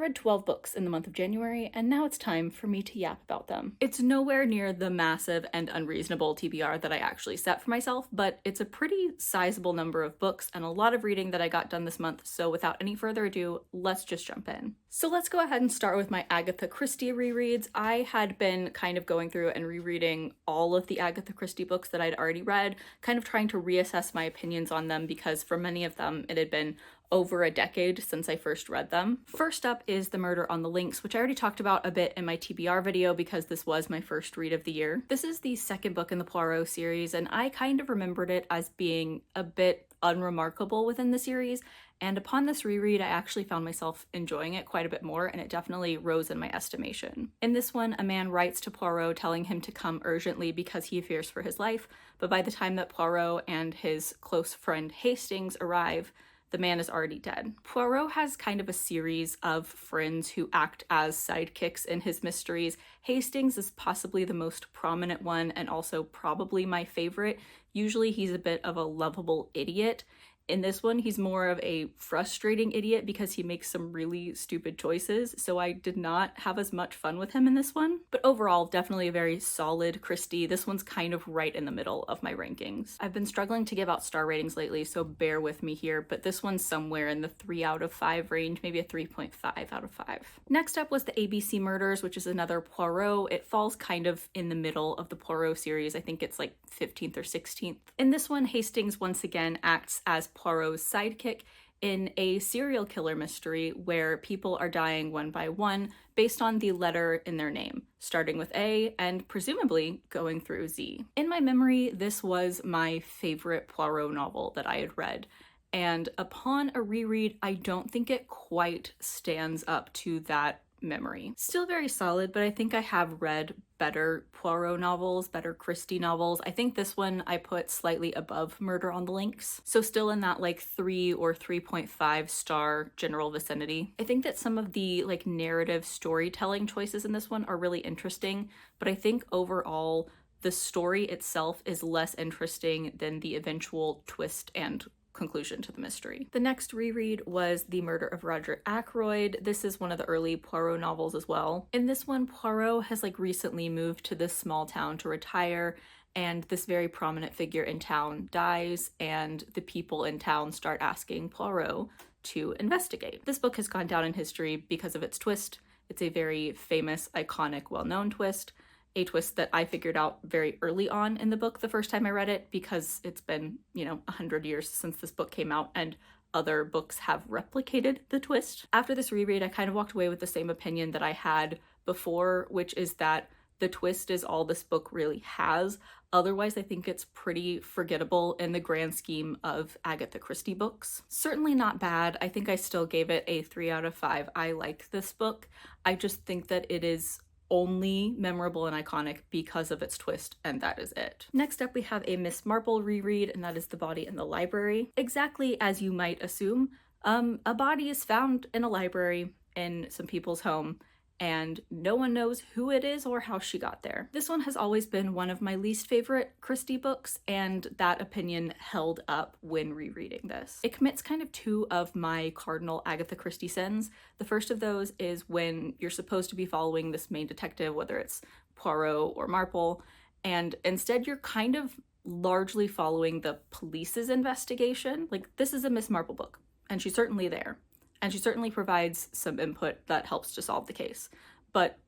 read 12 books in the month of January, and now it's time for me to yap about them. It's nowhere near the massive and unreasonable TBR that I actually set for myself, but it's a pretty sizable number of books and a lot of reading that I got done this month, so without any further ado, let's just jump in. So let's go ahead and start with my Agatha Christie rereads. I had been kind of going through and rereading all of the Agatha Christie books that I'd already read, kind of trying to reassess my opinions on them because for many of them it had been over a decade since I first read them. First up is The Murder on the Links, which I already talked about a bit in my TBR video because this was my first read of the year. This is the second book in the Poirot series, and I kind of remembered it as being a bit unremarkable within the series, and upon this reread I actually found myself enjoying it quite a bit more, and it definitely rose in my estimation. In this one, a man writes to Poirot telling him to come urgently because he fears for his life, but by the time that Poirot and his close friend Hastings arrive, the man is already dead. Poirot has kind of a series of friends who act as sidekicks in his mysteries. Hastings is possibly the most prominent one and also probably my favorite. Usually he's a bit of a lovable idiot. In this one, he's more of a frustrating idiot because he makes some really stupid choices, so I did not have as much fun with him in this one. But overall, definitely a very solid Christie. This one's kind of right in the middle of my rankings. I've been struggling to give out star ratings lately, so bear with me here, but this one's somewhere in the 3 out of 5 range, maybe a 3.5 out of 5. Next up was the ABC Murders, which is another Poirot. It falls kind of in the middle of the Poirot series. I think it's like 15th or 16th. In this one, Hastings once again acts as Poirot's sidekick in a serial killer mystery where people are dying one by one based on the letter in their name, starting with A and presumably going through Z. In my memory, this was my favorite Poirot novel that I had read, and upon a reread, I don't think it quite stands up to that memory. Still very solid, but I think I have read better Poirot novels, better Christie novels. I think this one I put slightly above Murder on the Links, so still in that like 3 or 3.5 star general vicinity. I think that some of the like narrative storytelling choices in this one are really interesting, but I think overall the story itself is less interesting than the eventual twist and conclusion to the mystery. The next reread was The Murder of Roger Ackroyd. This is one of the early Poirot novels as well. In this one, Poirot has like recently moved to this small town to retire, and this very prominent figure in town dies, and the people in town start asking Poirot to investigate. This book has gone down in history because of its twist. It's a very famous, iconic, well-known twist. A twist that I figured out very early on in the book the first time I read it because it's been, 100 years since this book came out and other books have replicated the twist. After this reread, I kind of walked away with the same opinion that I had before, which is that the twist is all this book really has. Otherwise, I think it's pretty forgettable in the grand scheme of Agatha Christie books. Certainly not bad. I think I still gave it a 3 out of 5. I like this book. I just think that it is only memorable and iconic because of its twist, and that is it. Next up, we have a Miss Marple reread, and that is The Body in the Library. Exactly as you might assume, a body is found in a library in some people's home, and no one knows who it is or how she got there. This one has always been one of my least favorite Christie books, and that opinion held up when rereading this. It commits kind of 2 of my cardinal Agatha Christie sins. The first of those is when you're supposed to be following this main detective, whether it's Poirot or Marple, and instead you're kind of largely following the police's investigation. Like, this is a Miss Marple book, and she's certainly there. And she certainly provides some input that helps to solve the case. But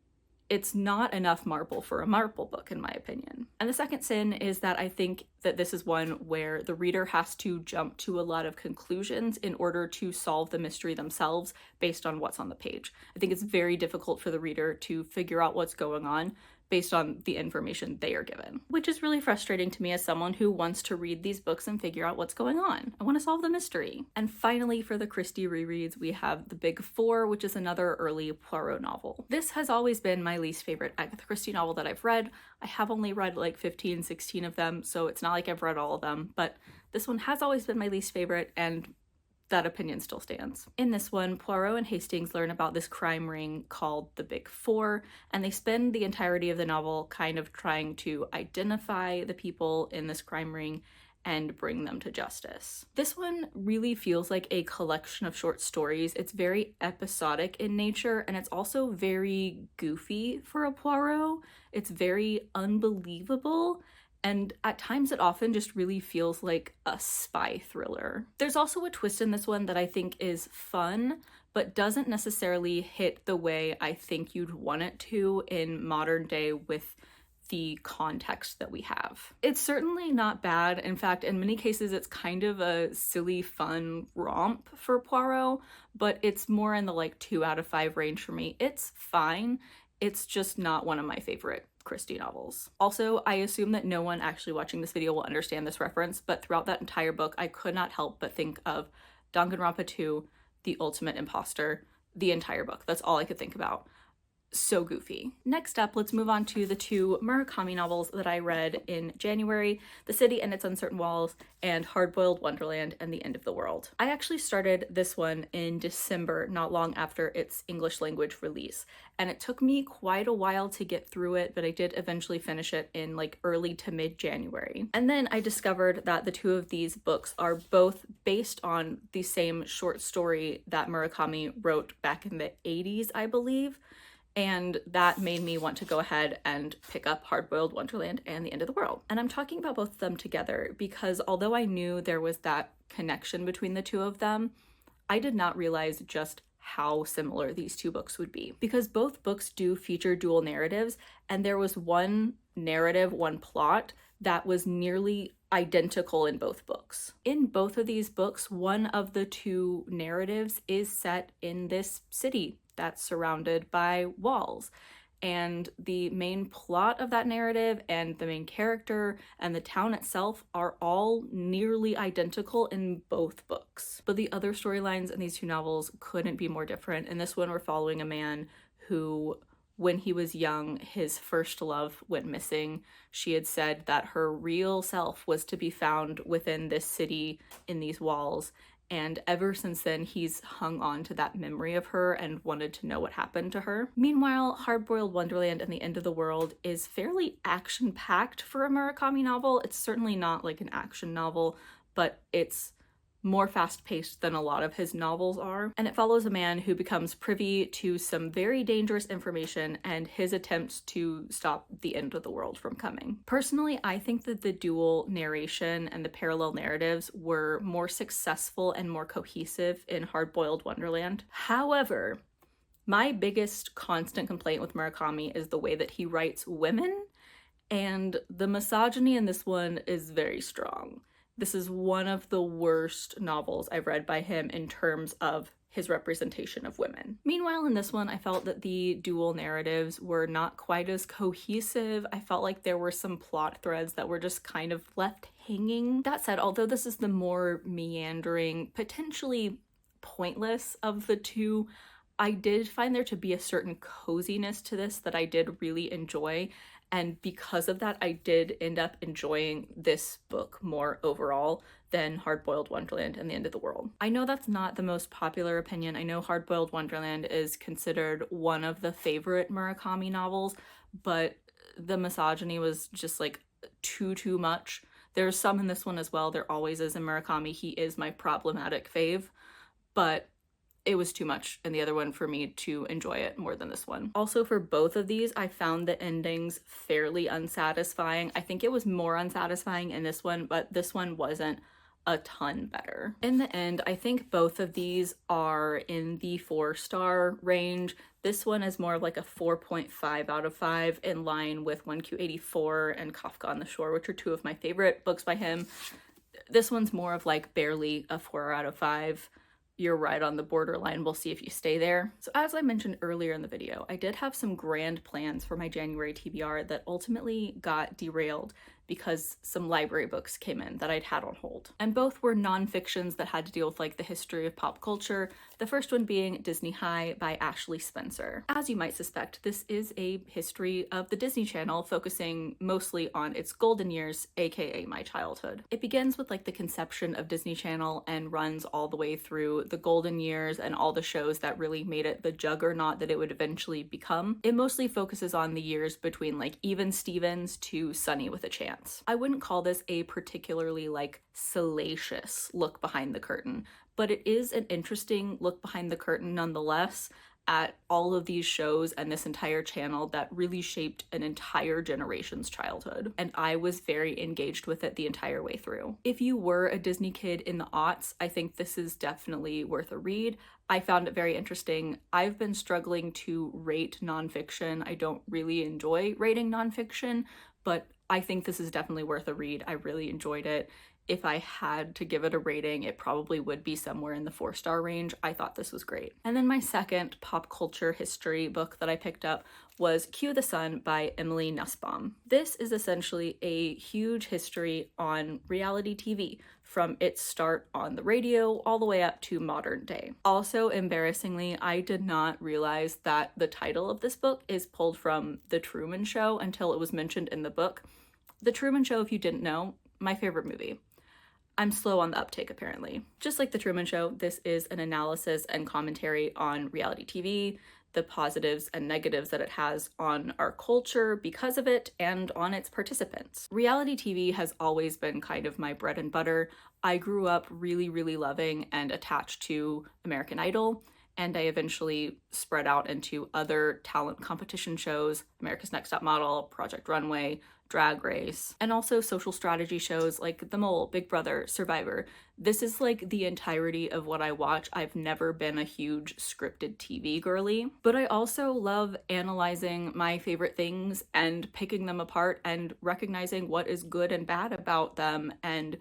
it's not enough Marple for a Marple book, in my opinion. And the second sin is that I think that this is one where the reader has to jump to a lot of conclusions in order to solve the mystery themselves based on what's on the page. I think it's very difficult for the reader to figure out what's going on based on the information they are given, which is really frustrating to me as someone who wants to read these books and figure out what's going on. I want to solve the mystery. And finally, for the Christie rereads, we have The Big Four, which is another early Poirot novel. This has always been my least favorite Agatha Christie novel that I've read. I have only read like 15, 16 of them, so it's not like I've read all of them, but this one has always been my least favorite, and that opinion still stands. In this one, Poirot and Hastings learn about this crime ring called the Big Four, and they spend the entirety of the novel kind of trying to identify the people in this crime ring and bring them to justice. This one really feels like a collection of short stories. It's very episodic in nature, and it's also very goofy for a Poirot. It's very unbelievable, and at times it often just really feels like a spy thriller. There's also a twist in this one that I think is fun, but doesn't necessarily hit the way I think you'd want it to in modern day with the context that we have. It's certainly not bad. In fact, in many cases, it's kind of a silly, fun romp for Poirot, but it's more in the like 2 out of 5 range for me. It's fine. It's just not one of my favorite Christie novels. Also, I assume that no one actually watching this video will understand this reference, but throughout that entire book, I could not help but think of Danganronpa 2, The Ultimate Imposter, the entire book. That's all I could think about. So goofy. Next up, let's move on to the 2 Murakami novels that I read in January, The City and Its Uncertain Walls, and Hard-Boiled Wonderland and the End of the World. I actually started this one in December, not long after its English language release, and it took me quite a while to get through it, but I did eventually finish it in like early to mid-January. And then I discovered that the 2 of these books are both based on the same short story that Murakami wrote back in the 80s, I believe. And that made me want to go ahead and pick up Hard-Boiled Wonderland and The End of the World. And I'm talking about both of them together because although I knew there was that connection between the 2 of them, I did not realize just how similar these 2 books would be. Because both books do feature dual narratives, and there was one narrative, one plot, that was nearly identical in both books. In both of these books, one of the 2 narratives is set in this city that's surrounded by walls. And the main plot of that narrative and the main character and the town itself are all nearly identical in both books. But the other storylines in these 2 novels couldn't be more different. In this one, we're following a man who, when he was young, his first love went missing. She had said that her real self was to be found within this city in these walls. And ever since then, he's hung on to that memory of her and wanted to know what happened to her. Meanwhile, Hard-Boiled Wonderland and the End of the World is fairly action-packed for a Murakami novel. It's certainly not like an action novel, but it's more fast-paced than a lot of his novels are. And it follows a man who becomes privy to some very dangerous information and his attempts to stop the end of the world from coming. Personally, I think that the dual narration and the parallel narratives were more successful and more cohesive in Hard-Boiled Wonderland. However, my biggest constant complaint with Murakami is the way that he writes women, and the misogyny in this one is very strong. This is one of the worst novels I've read by him in terms of his representation of women. Meanwhile, in this one, I felt that the dual narratives were not quite as cohesive. I felt like there were some plot threads that were just kind of left hanging. That said, although this is the more meandering, potentially pointless of the 2, I did find there to be a certain coziness to this that I did really enjoy. And because of that, I did end up enjoying this book more overall than Hard-Boiled Wonderland and the End of the World. I know that's not the most popular opinion. I know Hard-Boiled Wonderland is considered one of the favorite Murakami novels, but the misogyny was just like too much. There's some in this one as well. There always is in Murakami. He is my problematic fave, but it was too much in the other one for me to enjoy it more than this one. Also, for both of these, I found the endings fairly unsatisfying. I think it was more unsatisfying in this one, but this one wasn't a ton better. In the end, I think both of these are in the 4-star range. This one is more of like a 4.5 out of 5, in line with 1Q84 and Kafka on the Shore, which are 2 of my favorite books by him. This one's more of like barely a 4 out of 5. You're right on the borderline. We'll see if you stay there. So as I mentioned earlier in the video, I did have some grand plans for my January TBR that ultimately got derailed because some library books came in that I'd had on hold. And both were nonfictions that had to deal with like the history of pop culture. The first one being Disney High by Ashley Spencer. As you might suspect, this is a history of the Disney Channel, focusing mostly on its golden years, aka my childhood. It begins with like the conception of Disney Channel and runs all the way through the golden years and all the shows that really made it the juggernaut that it would eventually become. It mostly focuses on the years between like Even Stevens to Sunny with a Chance. Expanse. I wouldn't call this a particularly like salacious look behind the curtain, but it is an interesting look behind the curtain nonetheless at all of these shows and this entire channel that really shaped an entire generation's childhood. And I was very engaged with it the entire way through. If you were a Disney kid in the aughts, I think this is definitely worth a read. I found it very interesting. I've been struggling to rate nonfiction. I don't really enjoy rating nonfiction, but I think this is definitely worth a read. I really enjoyed it. If I had to give it a rating, it probably would be somewhere in the 4-star range. I thought this was great. And then my second pop culture history book that I picked up was Cue the Sun by Emily Nussbaum. This is essentially a huge history on reality TV, from its start on the radio all the way up to modern day. Also, embarrassingly, I did not realize that the title of this book is pulled from The Truman Show until it was mentioned in the book. The Truman Show, if you didn't know, my favorite movie. I'm slow on the uptake, apparently. Just like The Truman Show, this is an analysis and commentary on reality TV, the positives and negatives that it has on our culture because of it, and on its participants. Reality TV has always been kind of my bread and butter. I grew up really, really loving and attached to American Idol, and I eventually spread out into other talent competition shows, America's Next Top Model, Project Runway, Drag Race, and also social strategy shows like The Mole, Big Brother, Survivor. This is like the entirety of what I watch. I've never been a huge scripted TV girly, but I also love analyzing my favorite things and picking them apart and recognizing what is good and bad about them. And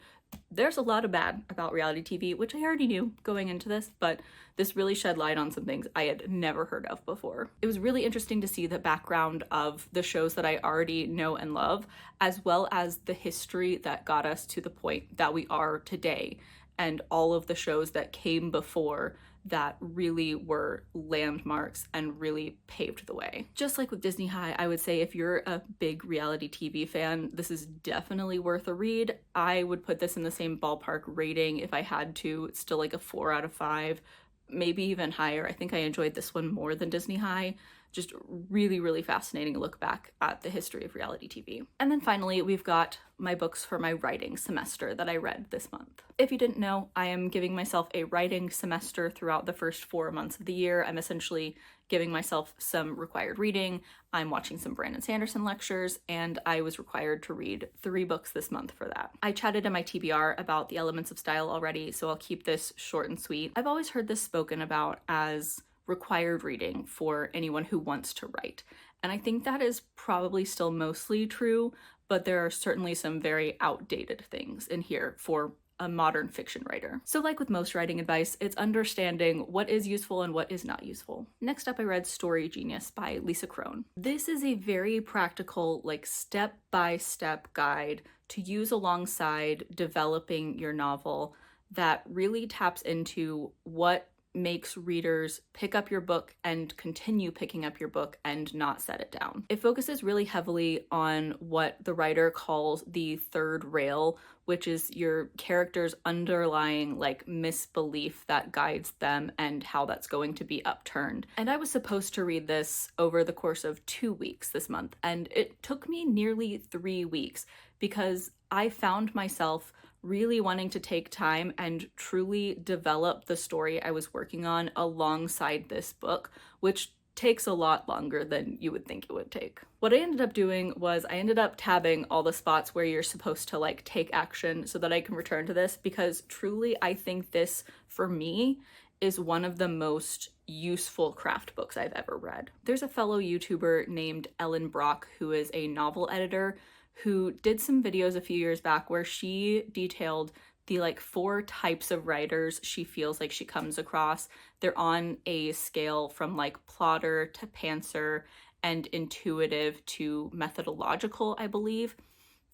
there's a lot of bad about reality TV, which I already knew going into this, but this really shed light on some things I had never heard of before. It was really interesting to see the background of the shows that I already know and love, as well as the history that got us to the point that we are today, and all of the shows that came before that really were landmarks and really paved the way. Just like with Disney High, I would say if you're a big reality TV fan, this is definitely worth a read. I would put this in the same ballpark rating if I had to. It's still like a 4 out of 5, maybe even higher. I think I enjoyed this one more than Disney High. Just really, really fascinating look back at the history of reality TV. And then finally, we've got my books for my writing semester that I read this month. If you didn't know, I am giving myself a writing semester throughout the first 4 months of the year. I'm essentially giving myself some required reading. I'm watching some Brandon Sanderson lectures, and I was required to read 3 books this month for that. I chatted in my TBR about the elements of style already, so I'll keep this short and sweet. I've always heard this spoken about as required reading for anyone who wants to write. And I think that is probably still mostly true, but there are certainly some very outdated things in here for a modern fiction writer. So like with most writing advice, it's understanding what is useful and what is not useful. Next up, I read Story Genius by Lisa Kron. This is a very practical, like step-by-step guide to use alongside developing your novel that really taps into what makes readers pick up your book and continue picking up your book and not set it down. It focuses really heavily on what the writer calls the third rail, which is your character's underlying like misbelief that guides them and how that's going to be upturned. And I was supposed to read this over the course of 2 weeks this month, and it took me nearly 3 weeks because I found myself really wanting to take time and truly develop the story I was working on alongside this book, which takes a lot longer than you would think it would take. What I ended up doing was I ended up tabbing all the spots where you're supposed to like take action so that I can return to this, because truly I think this, for me, is one of the most useful craft books I've ever read. There's a fellow YouTuber named Ellen Brock who is a novel editor who did some videos a few years back where she detailed the like 4 types of writers she feels like she comes across. They're on a scale from like plotter to pantser and intuitive to methodological, I believe.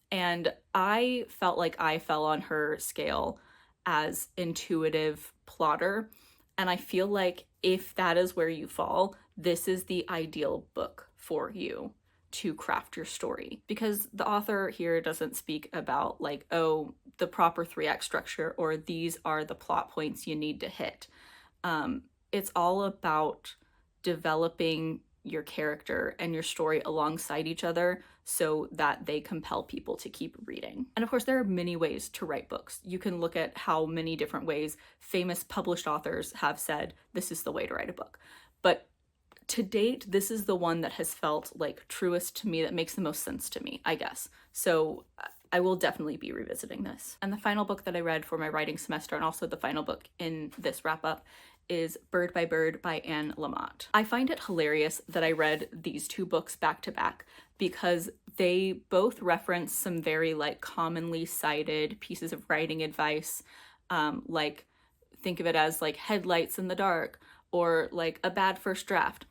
And I felt like I fell on her scale as intuitive plotter. And I feel like if that is where you fall, this is the ideal book for you to craft your story, because the author here doesn't speak about like, oh, the proper 3-act structure or these are the plot points you need to hit. It's all about developing your character and your story alongside each other so that they compel people to keep reading. And of course, there are many ways to write books. You can look at how many different ways famous published authors have said, this is the way to write a book. But to date, this is the one that has felt like truest to me, that makes the most sense to me, I guess. So I will definitely be revisiting this. And the final book that I read for my writing semester, and also the final book in this wrap up, is Bird by Bird by Anne Lamott. I find it hilarious that I read these two books back to back because they both reference some very like commonly cited pieces of writing advice, like think of it as like headlights in the dark or like a bad first draft.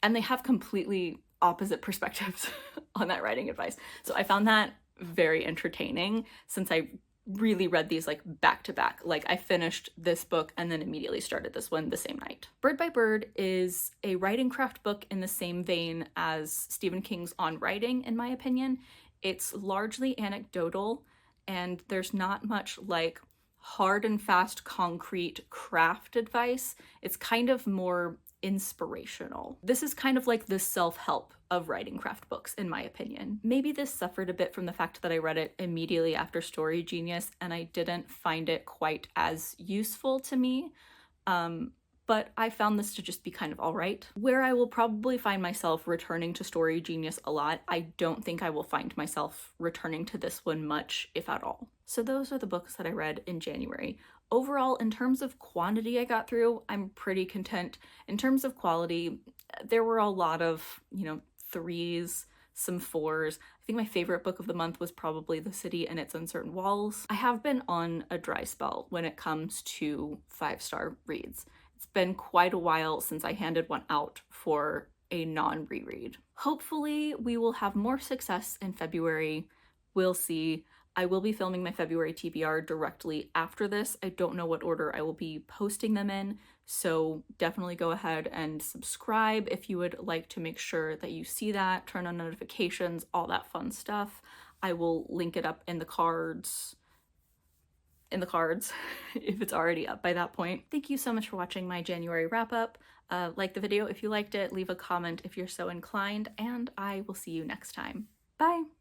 And they have completely opposite perspectives on that writing advice. So I found that very entertaining since I really read these like back to back. Like I finished this book and then immediately started this one the same night. Bird by Bird is a writing craft book in the same vein as Stephen King's On Writing, in my opinion. It's largely anecdotal and there's not much like hard and fast concrete craft advice. It's kind of more inspirational. This is kind of like the self-help of writing craft books, in my opinion. Maybe this suffered a bit from the fact that I read it immediately after Story Genius and I didn't find it quite as useful to me. But I found this to just be kind of all right. Where I will probably find myself returning to Story Genius a lot, I don't think I will find myself returning to this one much, if at all. So those are the books that I read in January. Overall, in terms of quantity I got through, I'm pretty content. In terms of quality, there were a lot of, 3s, some 4s. I think my favorite book of the month was probably The City and Its Uncertain Walls. I have been on a dry spell when it comes to 5-star reads. It's been quite a while since I handed one out for a non-reread. Hopefully we will have more success in February. We'll see. I will be filming my February TBR directly after this. I don't know what order I will be posting them in, so definitely go ahead and subscribe if you would like to make sure that you see that, turn on notifications, all that fun stuff. I will link it up in the cards if it's already up by that point. Thank you so much for watching my January wrap up. Like the video if you liked it, leave a comment if you're so inclined, and I will see you next time. Bye!